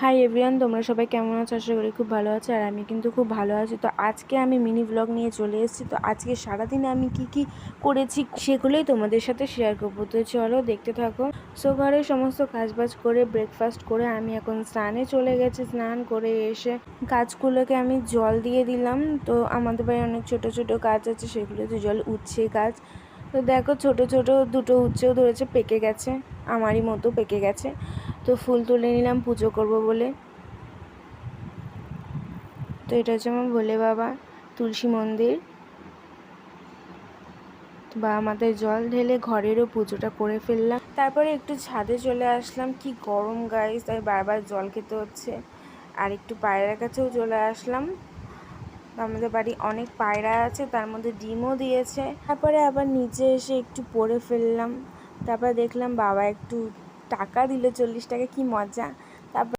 Hi everyone, তোমরা সবাই কেমন আছো? আশা করি খুব ভালো আছো। আর আমি কিন্তু খুব ভালো আছি। তো আজকে আমি মিনি ব্লগ নিয়ে চলে এসেছি। তো আজকে সারাদিনে আমি কি করেছি সেগুলোই তোমাদের সাথে শেয়ার করবো। তো চলো দেখতে থাকো। সো ঘরে সমস্ত কাজবাজ করে ব্রেকফাস্ট করে আমি এখন স্নানে চলে গেছি। স্নান করে এসে গাছগুলোকে আমি জল দিয়ে দিলাম। তো আমাদের বাড়ি অনেক ছোট ছোট গাছ আছে, সেগুলোতে জল উঠছে গাছ। তো দেখো ছোট ছোট দুটো উচ্ছেও ধরেছে, পেকে গেছে, আমারই মতো পেকে গেছে। তো ফুল তুলে নিলাম পুজো করব বলে। তো এটা হচ্ছে আমার ভোলে বাবা তুলসী মন্দির। বা আমাদের জল ঢেলে ঘরেরও পুজোটা করে ফেললাম। তারপরে একটু ছাদে চলে আসলাম। কি গরম গাইস, তাই বারবার জল খেতে হচ্ছে। আর একটু পায়রার কাছেও চলে আসলাম। আমাদের বাড়ি অনেক পায়রা আছে, তার মধ্যে ডিমও দিয়েছে। তারপরে আবার নিচে এসে একটু পড়ে ফেললাম। তারপর দেখলাম বাবা একটু টাকা দিল, 40 টাকা, কি মজা। তারপর